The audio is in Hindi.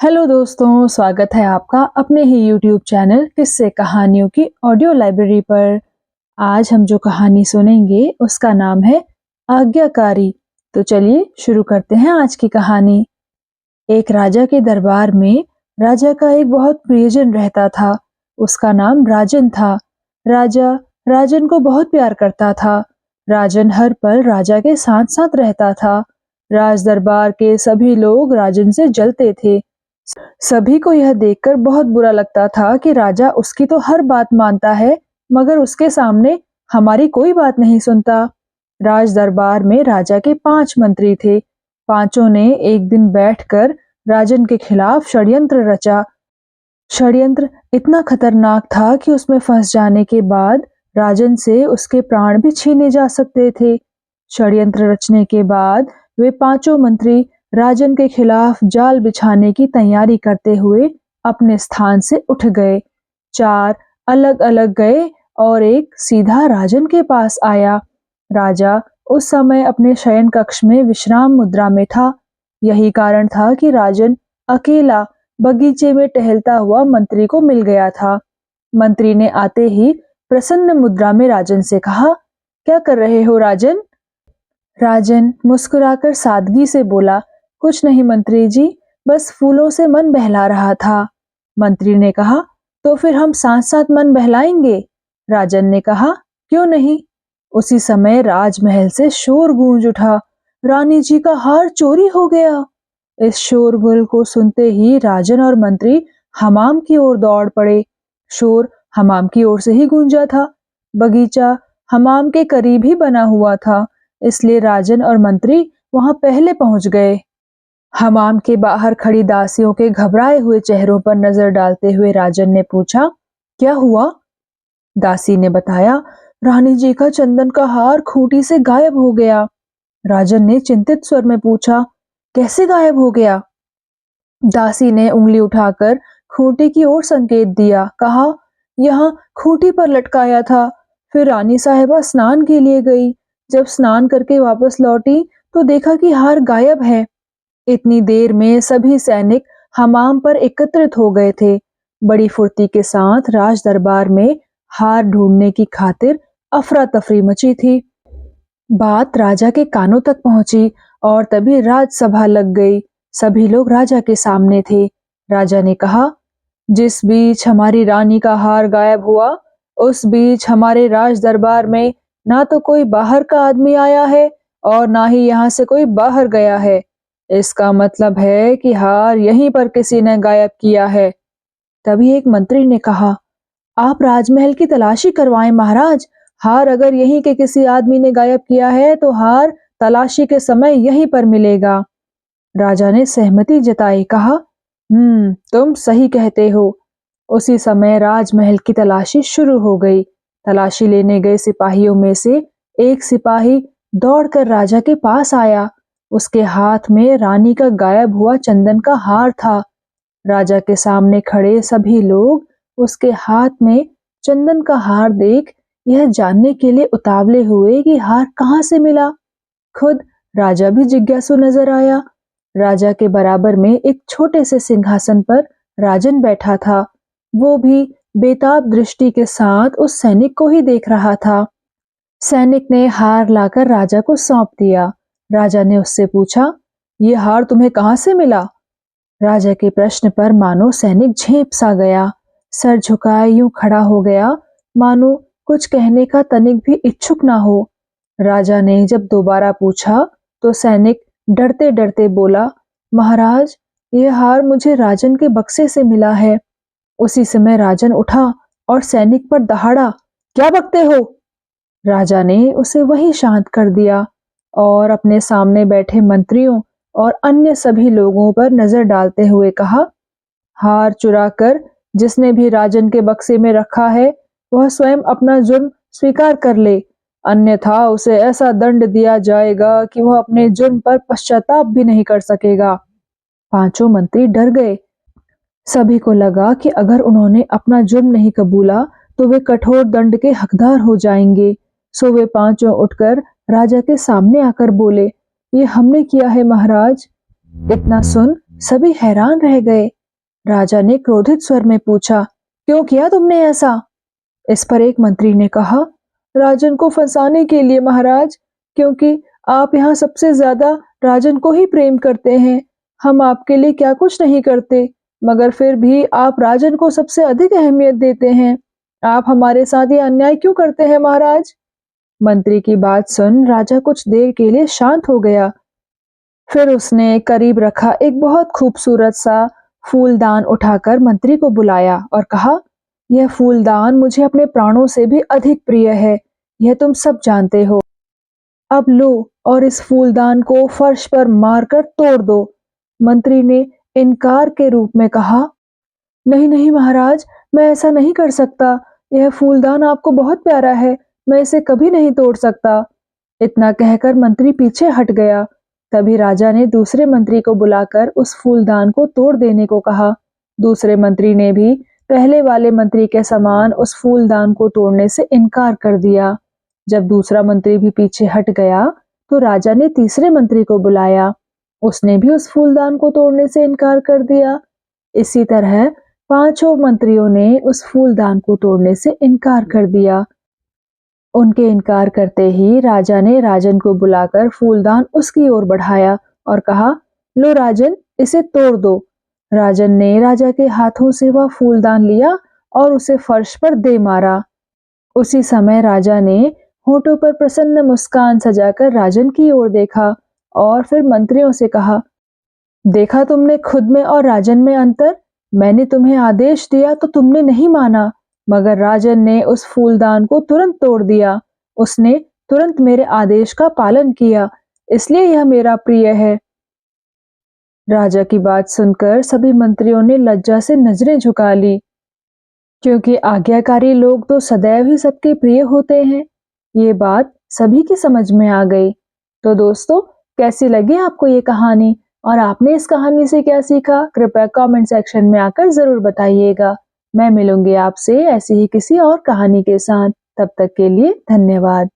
हेलो दोस्तों, स्वागत है आपका अपने ही यूट्यूब चैनल किस्से कहानियों की ऑडियो लाइब्रेरी पर। आज हम जो कहानी सुनेंगे उसका नाम है आज्ञाकारी। तो चलिए शुरू करते हैं आज की कहानी। एक राजा के दरबार में राजा का एक बहुत प्रियजन रहता था। उसका नाम राजन था। राजा राजन को बहुत प्यार करता था। राजन हर पल राजा के साथ साथ रहता था। राज दरबार के सभी लोग राजन से जलते थे। सभी को यह देखकर बहुत बुरा लगता था कि राजा उसकी तो हर बात मानता है, मगर उसके सामने हमारी कोई बात नहीं सुनता। राज दरबार में राजा के 5 मंत्री थे। पांचों ने एक दिन बैठकर राजन के खिलाफ षड्यंत्र रचा। षड्यंत्र इतना खतरनाक था कि उसमें फंस जाने के बाद राजन से उसके प्राण भी छीने जा सकते थे। षड्यंत्र रचने के बाद वे पांचों मंत्री राजन के खिलाफ जाल बिछाने की तैयारी करते हुए अपने स्थान से उठ गए। 4 अलग अलग गए और एक सीधा राजन के पास आया। राजा उस समय अपने शयन कक्ष में विश्राम मुद्रा में था। यही कारण था कि राजन अकेला बगीचे में टहलता हुआ मंत्री को मिल गया था। मंत्री ने आते ही प्रसन्न मुद्रा में राजन से कहा, क्या कर रहे हो राजन? राजन मुस्कुराकर सादगी से बोला, कुछ नहीं मंत्री जी, बस फूलों से मन बहला रहा था। मंत्री ने कहा, तो फिर हम साथ साथ मन बहलाएंगे। राजन ने कहा, क्यों नहीं। उसी समय राजमहल से शोर गूंज उठा, रानी जी का हार चोरी हो गया। इस शोरगुल को सुनते ही राजन और मंत्री हमाम की ओर दौड़ पड़े। शोर हमाम की ओर से ही गूंजा था। बगीचा हमाम के करीब ही बना हुआ था, इसलिए राजन और मंत्री वहां पहले पहुंच गए। हमाम के बाहर खड़ी दासियों के घबराए हुए चेहरों पर नजर डालते हुए राजन ने पूछा, क्या हुआ? दासी ने बताया, रानी जी का चंदन का हार खूंटी से गायब हो गया। राजन ने चिंतित स्वर में पूछा, कैसे गायब हो गया? दासी ने उंगली उठाकर खूंटी की ओर संकेत दिया, कहा, यहाँ खूंटी पर लटकाया था। फिर रानी साहिबा स्नान के लिए गई। जब स्नान करके वापस लौटी तो देखा कि हार गायब है। इतनी देर में सभी सैनिक हमाम पर एकत्रित हो गए थे। बड़ी फुर्ती के साथ राज दरबार में हार ढूंढने की खातिर अफरा तफरी मची थी। बात राजा के कानों तक पहुंची और तभी राजसभा लग गई। सभी लोग राजा के सामने थे। राजा ने कहा, जिस बीच हमारी रानी का हार गायब हुआ, उस बीच हमारे राज दरबार में ना तो कोई बाहर का आदमी आया है और ना ही यहाँ से कोई बाहर गया है। इसका मतलब है कि हार यहीं पर किसी ने गायब किया है। तभी एक मंत्री ने कहा, आप राजमहल की तलाशी करवाएं महाराज। हार अगर यहीं के किसी आदमी ने गायब किया है तो हार तलाशी के समय यहीं पर मिलेगा। राजा ने सहमति जताई, कहा, तुम सही कहते हो। उसी समय राजमहल की तलाशी शुरू हो गई। तलाशी लेने गए सिपाहियों में से एक सिपाही दौड़कर राजा के पास आया। उसके हाथ में रानी का गायब हुआ चंदन का हार था। राजा के सामने खड़े सभी लोग उसके हाथ में चंदन का हार देख यह जानने के लिए उतावले हुए कि हार कहाँ से मिला। खुद राजा भी जिज्ञासु नजर आया। राजा के बराबर में एक छोटे से सिंहासन पर राजन बैठा था। वो भी बेताब दृष्टि के साथ उस सैनिक को ही देख रहा था। सैनिक ने हार लाकर राजा को सौंप दिया। राजा ने उससे पूछा, ये हार तुम्हें कहाँ से मिला? राजा के प्रश्न पर मानो सैनिक झेंप सा गया। सर झुकाए यूं खड़ा हो गया, मानो कुछ कहने का तनिक भी इच्छुक ना हो। राजा ने जब दोबारा पूछा तो सैनिक डरते डरते बोला, महाराज, यह हार मुझे राजन के बक्से से मिला है। उसी समय राजन उठा और सैनिक पर दहाड़ा, क्या बकते हो? राजा ने उसे वहीं शांत कर दिया और अपने सामने बैठे मंत्रियों और अन्य सभी लोगों पर नजर डालते हुए कहा, हार चुराकर जिसने भी राजन के बक्से में रखा है वह स्वयं अपना जुर्म स्वीकार कर ले, अन्यथा उसे ऐसा दंड दिया जाएगा कि वह अपने जुर्म पर पश्चाताप भी नहीं कर सकेगा। पांचों मंत्री डर गए। सभी को लगा कि अगर उन्होंने अपना जुर्म नहीं कबूला तो वे कठोर दंड के हकदार हो जाएंगे। सो वे पांचों उठकर राजा के सामने आकर बोले, ये हमने किया है महाराज। इतना सुन सभी हैरान रह गए। राजा ने क्रोधित स्वर में पूछा, क्यों किया तुमने ऐसा? इस पर एक मंत्री ने कहा, राजन को फंसाने के लिए महाराज, क्योंकि आप यहाँ सबसे ज्यादा राजन को ही प्रेम करते हैं। हम आपके लिए क्या कुछ नहीं करते, मगर फिर भी आप राजन को सबसे अधिक अहमियत देते हैं। आप हमारे साथ ये अन्याय क्यों करते हैं महाराज? मंत्री की बात सुन राजा कुछ देर के लिए शांत हो गया। फिर उसने करीब रखा एक बहुत खूबसूरत सा फूलदान उठाकर मंत्री को बुलाया और कहा, यह फूलदान मुझे अपने प्राणों से भी अधिक प्रिय है, यह तुम सब जानते हो। अब लो और इस फूलदान को फर्श पर मारकर तोड़ दो। मंत्री ने इनकार के रूप में कहा, नहीं नहीं महाराज, मैं ऐसा नहीं कर सकता। यह फूलदान आपको बहुत प्यारा है, मैं इसे कभी नहीं तोड़ सकता। इतना कहकर मंत्री पीछे हट गया। तभी राजा ने दूसरे मंत्री को बुलाकर उस फूलदान को तोड़ देने को कहा। दूसरे मंत्री ने भी पहले वाले मंत्री के समान उस फूलदान को तोड़ने से इनकार कर दिया। जब दूसरा मंत्री भी पीछे हट गया तो राजा ने तीसरे मंत्री को बुलाया। उसने भी उस फूलदान को तोड़ने से इनकार कर दिया। इसी तरह पांचों मंत्रियों ने उस फूलदान को तोड़ने से इनकार कर दिया। उनके इनकार करते ही राजा ने राजन को बुलाकर फूलदान उसकी ओर बढ़ाया और कहा, लो राजन, इसे तोड़ दो। राजन ने राजा के हाथों से वह फूलदान लिया और उसे फर्श पर दे मारा। उसी समय राजा ने होठों पर प्रसन्न मुस्कान सजाकर राजन की ओर देखा और फिर मंत्रियों से कहा, देखा तुमने खुद में और राजन में अंतर? मैंने तुम्हें आदेश दिया तो तुमने नहीं माना, मगर राजन ने उस फूलदान को तुरंत तोड़ दिया। उसने तुरंत मेरे आदेश का पालन किया, इसलिए यह मेरा प्रिय है। राजा की बात सुनकर सभी मंत्रियों ने लज्जा से नजरें झुका ली, क्योंकि आज्ञाकारी लोग तो सदैव ही सबके प्रिय होते हैं। ये बात सभी की समझ में आ गई। तो दोस्तों, कैसी लगी आपको ये कहानी और आपने इस कहानी से क्या सीखा? कृपया कमेंट सेक्शन में आकर जरूर बताइएगा। मैं मिलूंगी आपसे ऐसी ही किसी और कहानी के साथ। तब तक के लिए धन्यवाद।